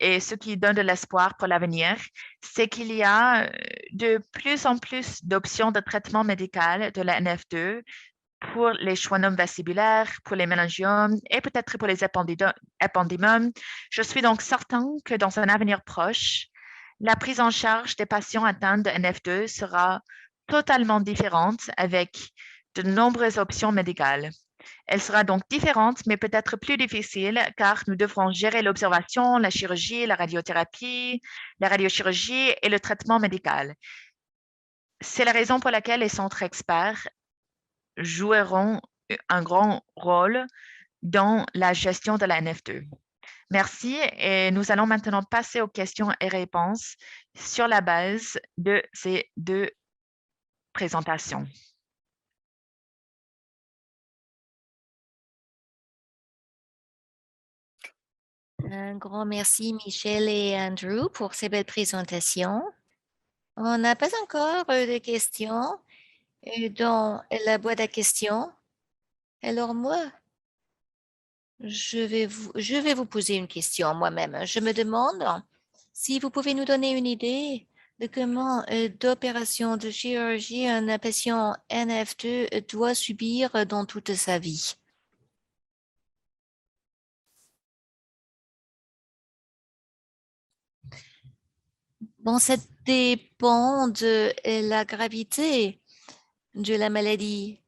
et ce qui donne de l'espoir pour l'avenir, c'est qu'il y a de plus en plus d'options de traitement médical de la NF2 pour les schwannomes vestibulaires, pour les méningiomes et peut-être pour les épendymums. Je suis donc certain que dans un avenir proche, la prise en charge des patients atteints de NF2 sera totalement différente avec de nombreuses options médicales. Elle sera donc différente, mais peut-être plus difficile car nous devrons gérer l'observation, la chirurgie, la radiothérapie, la radiochirurgie et le traitement médical. C'est la raison pour laquelle les centres experts joueront un grand rôle dans la gestion de la NF2. Merci et nous allons maintenant passer aux questions et réponses sur la base de ces deux présentations. Un grand merci, Michel et Andrew, pour ces belles présentations. On n'a pas encore de questions dans la boîte à questions. Alors moi, je vais vous poser une question moi-même. Je me demande si vous pouvez nous donner une idée de comment d'opérations de chirurgie un patient NF2 doit subir dans toute sa vie. Bon, ça dépend de la gravité de la maladie.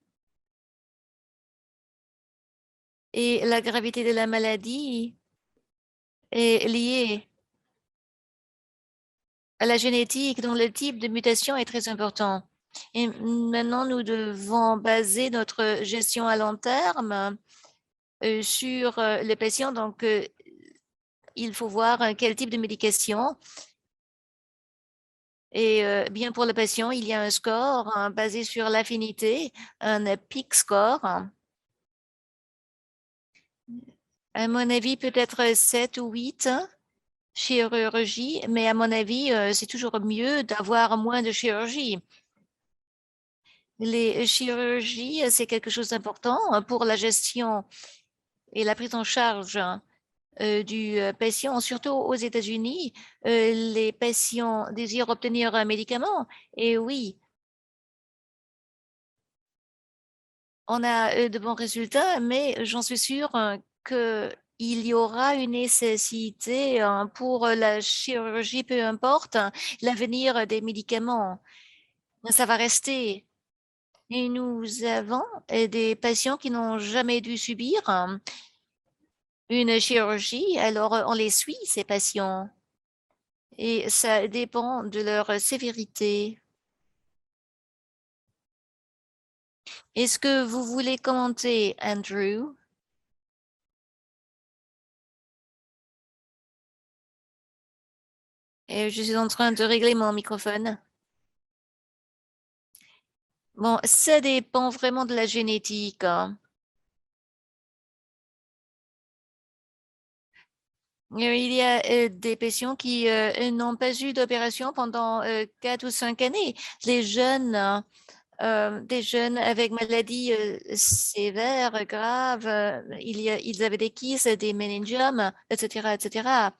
Et la gravité de la maladie est liée à la génétique, dont le type de mutation est très important. Et maintenant, nous devons baser notre gestion à long terme sur les patients. Donc, il faut voir quel type de médication. Et bien pour le patient, il y a un score basé sur l'affinité, un peak score. À mon avis, peut-être 7 ou 8 chirurgie, mais à mon avis, c'est toujours mieux d'avoir moins de chirurgie. Les chirurgies, c'est quelque chose d'important pour la gestion et la prise en charge du patient, surtout aux États-Unis. Les patients désirent obtenir un médicament. Et oui, on a de bons résultats, mais j'en suis sûre qu'il y aura une nécessité pour la chirurgie, peu importe l'avenir des médicaments. Ça va rester. Et nous avons des patients qui n'ont jamais dû subir une chirurgie, alors on les suit, ces patients, et ça dépend de leur sévérité. Est-ce que vous voulez commenter, Andrew? Et je suis en train de régler mon microphone. Bon, ça dépend vraiment de la génétique. Il y a des patients qui n'ont pas eu d'opération pendant 4 ou 5 années. Les jeunes, des jeunes avec maladies sévères, graves, ils avaient des kystes, des méningiomes, etc., etc.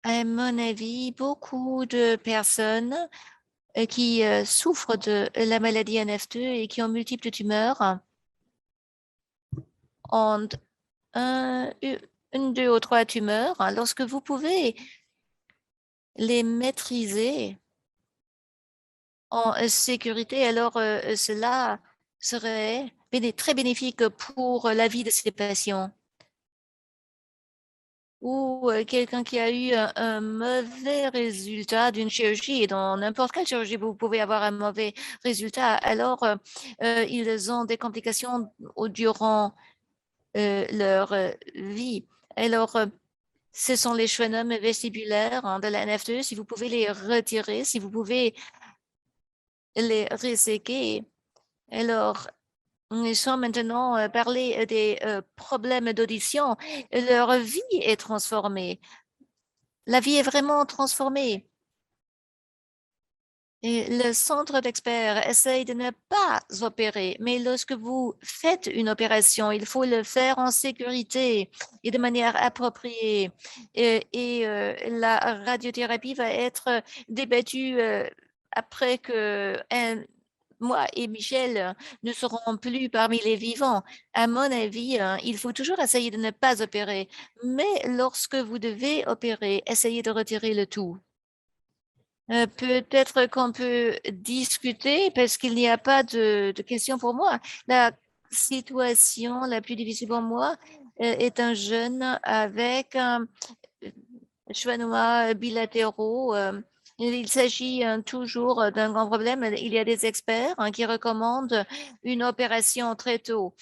À mon avis, beaucoup de personnes qui souffrent de la maladie NF2 et qui ont multiples tumeurs ont une, deux ou trois tumeurs. Lorsque vous pouvez les maîtriser en sécurité, alors cela serait très bénéfique pour la vie de ces patients. Ou quelqu'un qui a eu un mauvais résultat d'une chirurgie, et dans n'importe quelle chirurgie, vous pouvez avoir un mauvais résultat, alors ils ont des complications durant leur vie. Alors, ce sont les schwannomes vestibulaires de la NF2. Si vous pouvez les retirer, si vous pouvez les reséquer, alors sans maintenant parler des problèmes d'audition, leur vie est transformée. La vie est vraiment transformée. Et le centre d'experts essaye de ne pas opérer, mais lorsque vous faites une opération, il faut le faire en sécurité et de manière appropriée. Et la radiothérapie va être débattue après que moi et Michel ne serons plus parmi les vivants. À mon avis, il faut toujours essayer de ne pas opérer. Mais lorsque vous devez opérer, essayez de retirer le tout. Peut-être qu'on peut discuter parce qu'il n'y a pas de questions pour moi. La situation la plus difficile pour moi est un jeune avec cheveux bilatéraux. Il s'agit toujours d'un grand problème. Il y a des experts qui recommandent une opération très tôt.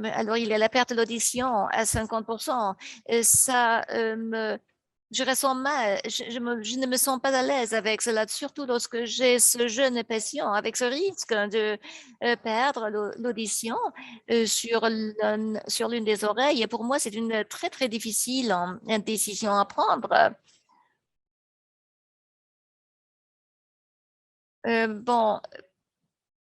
Alors, il y a la perte de l'audition à 50%. Ça me je ressens mal, je ne me sens pas à l'aise avec cela, surtout lorsque j'ai ce jeune patient avec ce risque de perdre l'audition sur l'une des oreilles. Et pour moi, c'est une très, très difficile décision à prendre. Bon,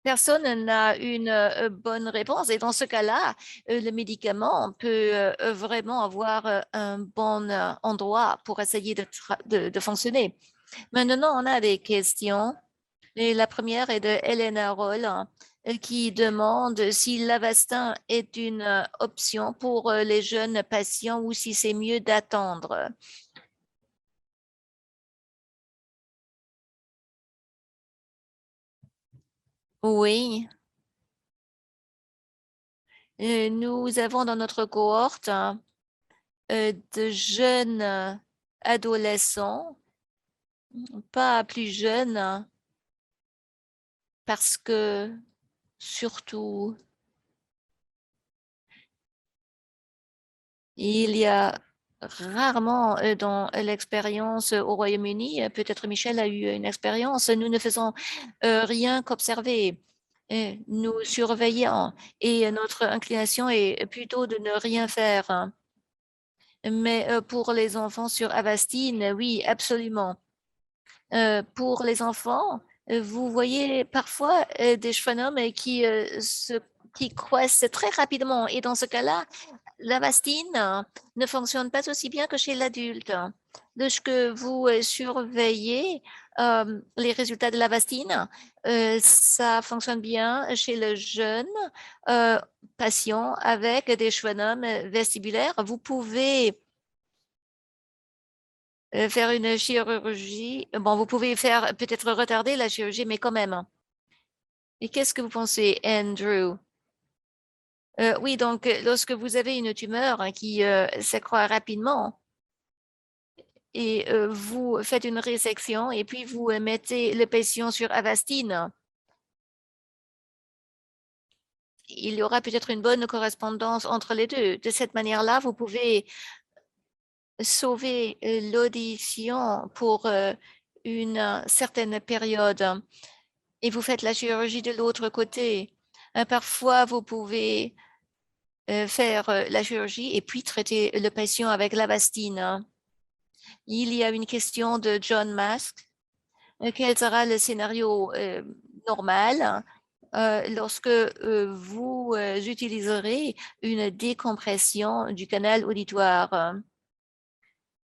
personne n'a une bonne réponse et dans ce cas-là, le médicament peut vraiment avoir un bon endroit pour essayer de fonctionner. Maintenant, on a des questions. Et la première est de Elena Roll qui demande si l'Avastin est une option pour les jeunes patients ou si c'est mieux d'attendre. Oui. Nous avons dans notre cohorte de jeunes adolescents, pas plus jeunes, parce que surtout, il y a rarement dans l'expérience au Royaume-Uni, peut-être Michel a eu une expérience, nous ne faisons rien qu'observer. Nous surveillons et notre inclination est plutôt de ne rien faire. Mais pour les enfants sur Avastine, oui, absolument. Pour les enfants, vous voyez parfois des schwannomes qui croissent très rapidement. Et dans ce cas-là, l'Avastine ne fonctionne pas aussi bien que chez l'adulte. Lorsque vous surveillez les résultats de l'Avastine, ça fonctionne bien chez le jeune euh, patient avec des schwannomes vestibulaires. Vous pouvez faire une chirurgie. Bon, vous pouvez faire peut-être retarder la chirurgie, mais quand même. Et qu'est-ce que vous pensez, Andrew? Oui, donc lorsque vous avez une tumeur qui s'accroît rapidement et vous faites une résection et puis vous mettez le patient sur Avastine, il y aura peut-être une bonne correspondance entre les deux. De cette manière-là, vous pouvez sauver l'audition pour une certaine période et vous faites la chirurgie de l'autre côté. Parfois, vous pouvez faire la chirurgie et puis traiter le patient avec l'Avastine. Il y a une question de John Mask. Quel sera le scénario normal lorsque vous utiliserez une décompression du canal auditoire?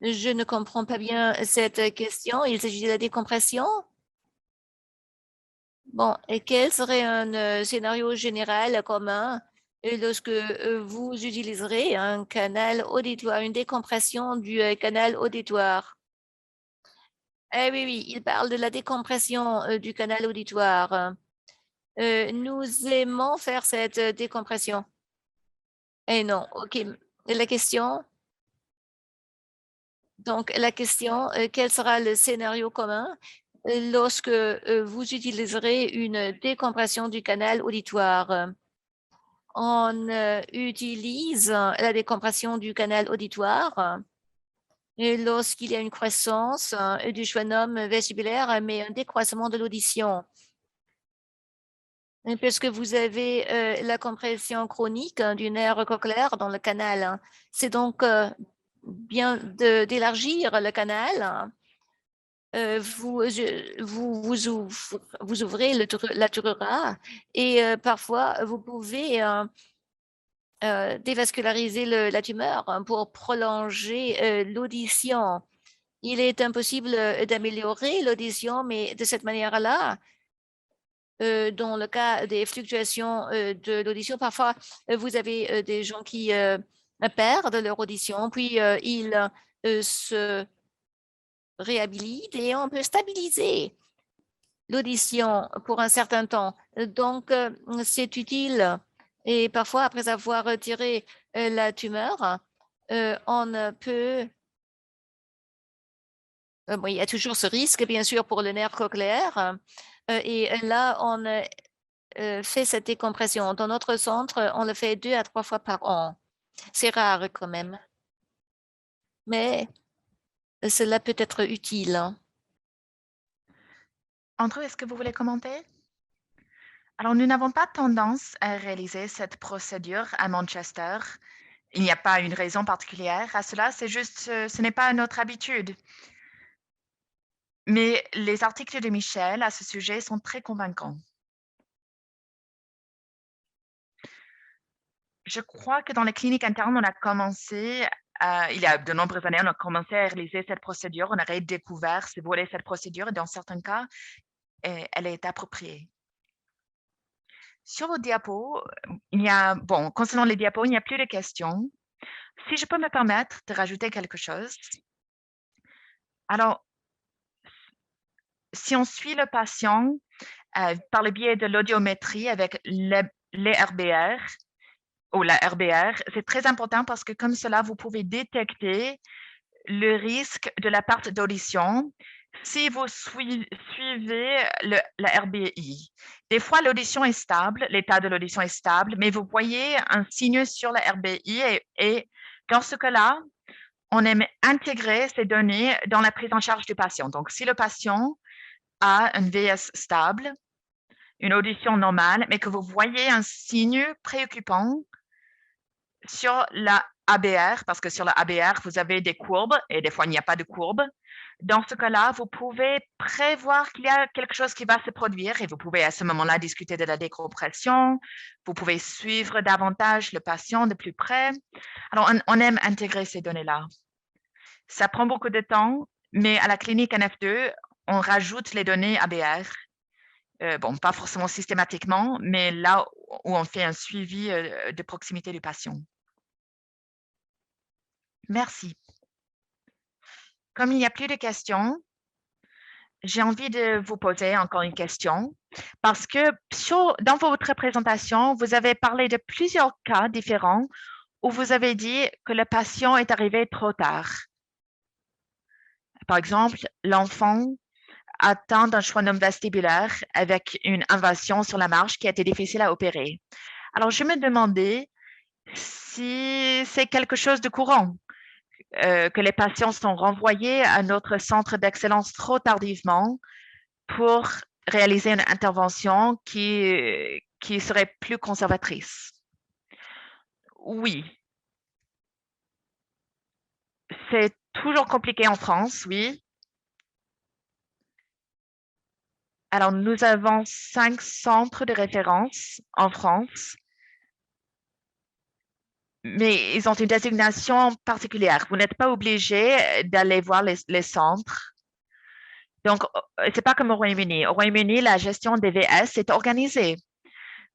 Je ne comprends pas bien cette question. Il s'agit de la décompression? Bon, et quel serait un scénario général commun lorsque vous utiliserez un canal auditoire, une décompression du canal auditoire? Eh oui, oui, il parle de la décompression du canal auditoire. Nous aimons faire cette décompression. Eh non, ok. La question, donc la question, quel sera le scénario commun lorsque vous utiliserez une décompression du canal auditoire? On utilise la décompression du canal auditoire et lorsqu'il y a une croissance du schwannome vestibulaire, mais un décroissement de l'audition. Parce que vous avez la compression chronique du nerf cochléaire dans le canal. C'est donc bien d'élargir le canal. Vous ouvrez la turera et parfois vous pouvez dévasculariser la tumeur pour prolonger l'audition. Il est impossible d'améliorer l'audition, mais de cette manière-là, dans le cas des fluctuations de l'audition, parfois, vous avez des gens qui perdent leur audition, puis ils se réhabilitent et on peut stabiliser l'audition pour un certain temps. Donc, c'est utile. Et parfois, après avoir retiré la tumeur, on peut... bon, il y a toujours ce risque, bien sûr, pour le nerf cochléaire. Et là, on fait cette décompression. Dans notre centre, on le fait 2 à 3 fois par an. C'est rare quand même. Mais cela peut être utile. Andrew, est-ce que vous voulez commenter? Alors, nous n'avons pas tendance à réaliser cette procédure à Manchester. Il n'y a pas une raison particulière à cela, c'est juste, ce n'est pas notre habitude. Mais les articles de Michel à ce sujet sont très convaincants. Je crois que dans les cliniques internes, on a commencé, il y a de nombreuses années, on a commencé à réaliser cette procédure, on a redécouvert ce volet, cette procédure, et dans certains cas, elle est appropriée. Sur vos diapos, bon, concernant les diapos, il n'y a plus de questions. Si je peux me permettre de rajouter quelque chose. Alors, si on suit le patient par le biais de l'audiométrie avec les RBR ou la RBR, c'est très important parce que comme cela, vous pouvez détecter le risque de la perte d'audition si vous suivez la RBI. Des fois, l'audition est stable, l'état de l'audition est stable, mais vous voyez un signe sur la RBI et dans ce cas-là, on aime intégrer ces données dans la prise en charge du patient. Donc, si le patient a un VS stable, une audition normale, mais que vous voyez un signe préoccupant sur la ABR, parce que sur la ABR, vous avez des courbes et des fois, il n'y a pas de courbe. Dans ce cas-là, vous pouvez prévoir qu'il y a quelque chose qui va se produire et vous pouvez à ce moment-là discuter de la décompression. Vous pouvez suivre davantage le patient de plus près. Alors, on aime intégrer ces données-là. Ça prend beaucoup de temps, mais à la clinique NF2, on rajoute les données ABR. Bon, pas forcément systématiquement, mais là où on fait un suivi de proximité du patient. Merci. Comme il n'y a plus de questions, j'ai envie de vous poser encore une question parce que dans votre présentation, vous avez parlé de plusieurs cas différents où vous avez dit que le patient est arrivé trop tard. Par exemple, l'enfant atteint d'un schwannome vestibulaire avec une invasion sur la marche qui a été difficile à opérer. Alors, je me demandais si c'est quelque chose de courant, que les patients sont renvoyés à notre centre d'excellence trop tardivement pour réaliser une intervention qui serait plus conservatrice. Oui. C'est toujours compliqué en France, oui. Alors, nous avons 5 centres de référence en France, mais ils ont une désignation particulière. Vous n'êtes pas obligé d'aller voir les centres. Donc, c'est pas comme au Royaume-Uni. Au Royaume-Uni, la gestion des VS est organisée.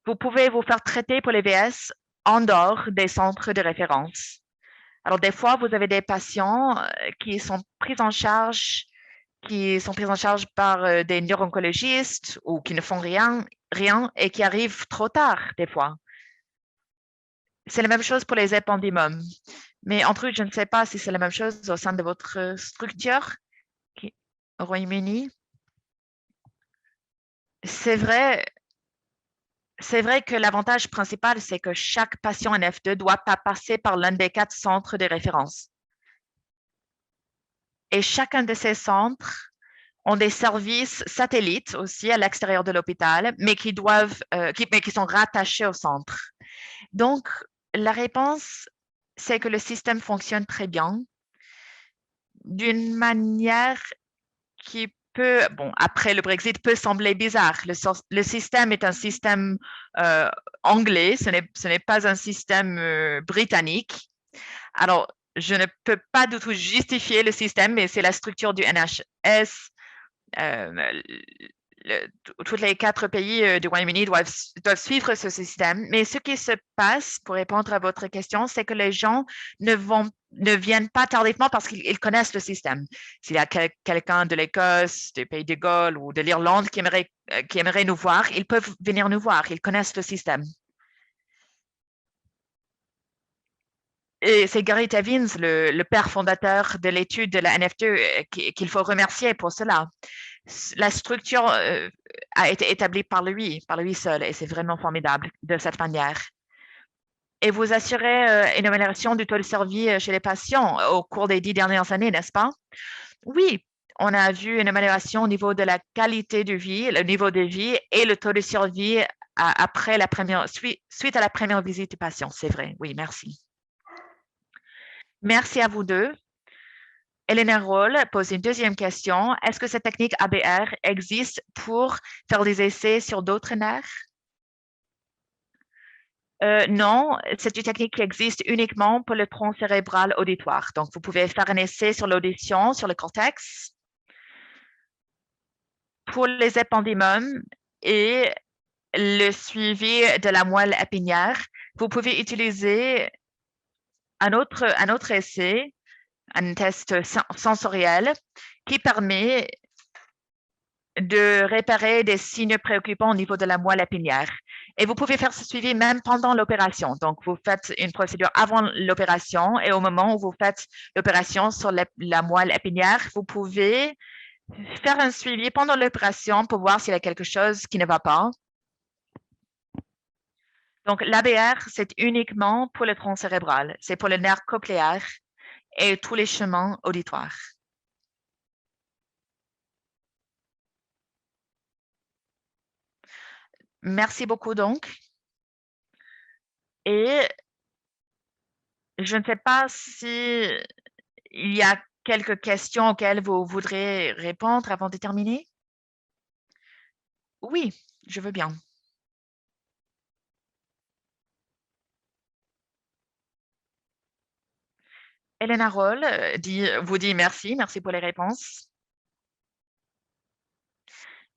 Vous pouvez vous faire traiter pour les VS en dehors des centres de référence. Alors, des fois, vous avez des patients qui sont pris en charge par des neuro-oncologistes ou qui ne font rien et qui arrivent trop tard, des fois. C'est la même chose pour les épendymoses. Mais entre eux, je ne sais pas si c'est la même chose au sein de votre structure au Royaume-Uni. C'est vrai que l'avantage principal, c'est que chaque patient NF2 doit pas passer par l'un des 4 centres de référence. Et chacun de ces centres ont des services satellites aussi à l'extérieur de l'hôpital, mais qui sont rattachés au centre. Donc, la réponse, c'est que le système fonctionne très bien d'une manière qui peut, bon, après le Brexit, peut sembler bizarre. Le système est un système anglais, ce n'est pas un système britannique. Alors, je ne peux pas du tout justifier le système, mais c'est la structure du NHS, tous les 4 pays du Royaume-Uni doivent suivre ce système. Mais ce qui se passe, pour répondre à votre question, c'est que les gens ne viennent pas tardivement parce qu'ils connaissent le système. S'il y a quelqu'un de l'Écosse, du Pays de Galles ou de l'Irlande qui aimerait nous voir, ils peuvent venir nous voir. Ils connaissent le système. Et c'est Gary Tavins, le père fondateur de l'étude de la NF2, qu'il faut remercier pour cela. La structure a été établie par lui seul, et c'est vraiment formidable de cette manière. Et vous assurez une amélioration du taux de survie chez les patients au cours des 10 dernières années, n'est-ce pas? Oui, on a vu une amélioration au niveau de la qualité de vie, le niveau de vie et le taux de survie suite à la première visite du patient. C'est vrai, oui, merci. Merci à vous deux. Elena Roll pose une deuxième question. Est-ce que cette technique ABR existe pour faire des essais sur d'autres nerfs? Non, c'est une technique qui existe uniquement pour le tronc cérébral auditoire. Donc, vous pouvez faire un essai sur l'audition, sur le cortex. Pour les épendymums et le suivi de la moelle épinière, vous pouvez utiliser un autre essai, un test sensoriel qui permet de repérer des signes préoccupants au niveau de la moelle épinière. Et vous pouvez faire ce suivi même pendant l'opération. Donc, vous faites une procédure avant l'opération et au moment où vous faites l'opération sur la moelle épinière, vous pouvez faire un suivi pendant l'opération pour voir s'il y a quelque chose qui ne va pas. Donc, l'ABR, c'est uniquement pour le tronc cérébral. C'est pour le nerf cochléaire et tous les chemins auditoires. Merci beaucoup donc. Et je ne sais pas si il y a quelques questions auxquelles vous voudrez répondre avant de terminer. Oui, je veux bien. Elena Roll vous dit merci pour les réponses.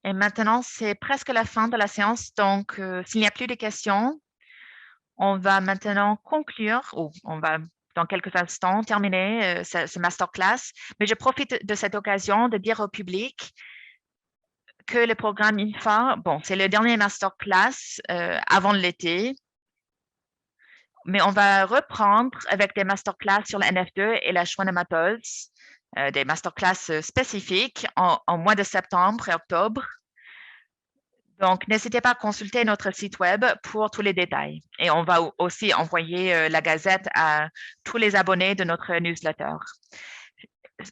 Et maintenant, c'est presque la fin de la séance, donc s'il n'y a plus de questions, on va maintenant conclure, ou on va dans quelques instants terminer ce masterclass. Mais je profite de cette occasion de dire au public que le programme INFA, bon, c'est le dernier masterclass avant l'été, mais on va reprendre avec des masterclass sur la NF2 et la schwannomatose, des masterclass spécifiques en mois de septembre et octobre. Donc, n'hésitez pas à consulter notre site web pour tous les détails. Et on va aussi envoyer la gazette à tous les abonnés de notre newsletter.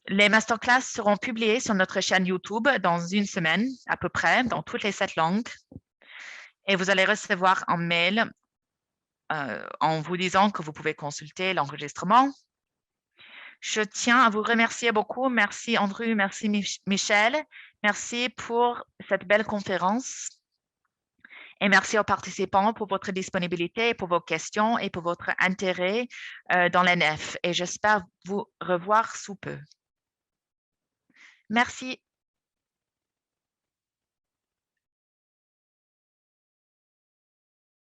Les masterclass seront publiés sur notre chaîne YouTube dans une semaine, à peu près, dans toutes les 7 langues. Et vous allez recevoir un mail en vous disant que vous pouvez consulter l'enregistrement. Je tiens à vous remercier beaucoup. Merci Andrew, merci Michel. Merci pour cette belle conférence. Et merci aux participants pour votre disponibilité, pour vos questions et pour votre intérêt dans l'NF. Et j'espère vous revoir sous peu. Merci.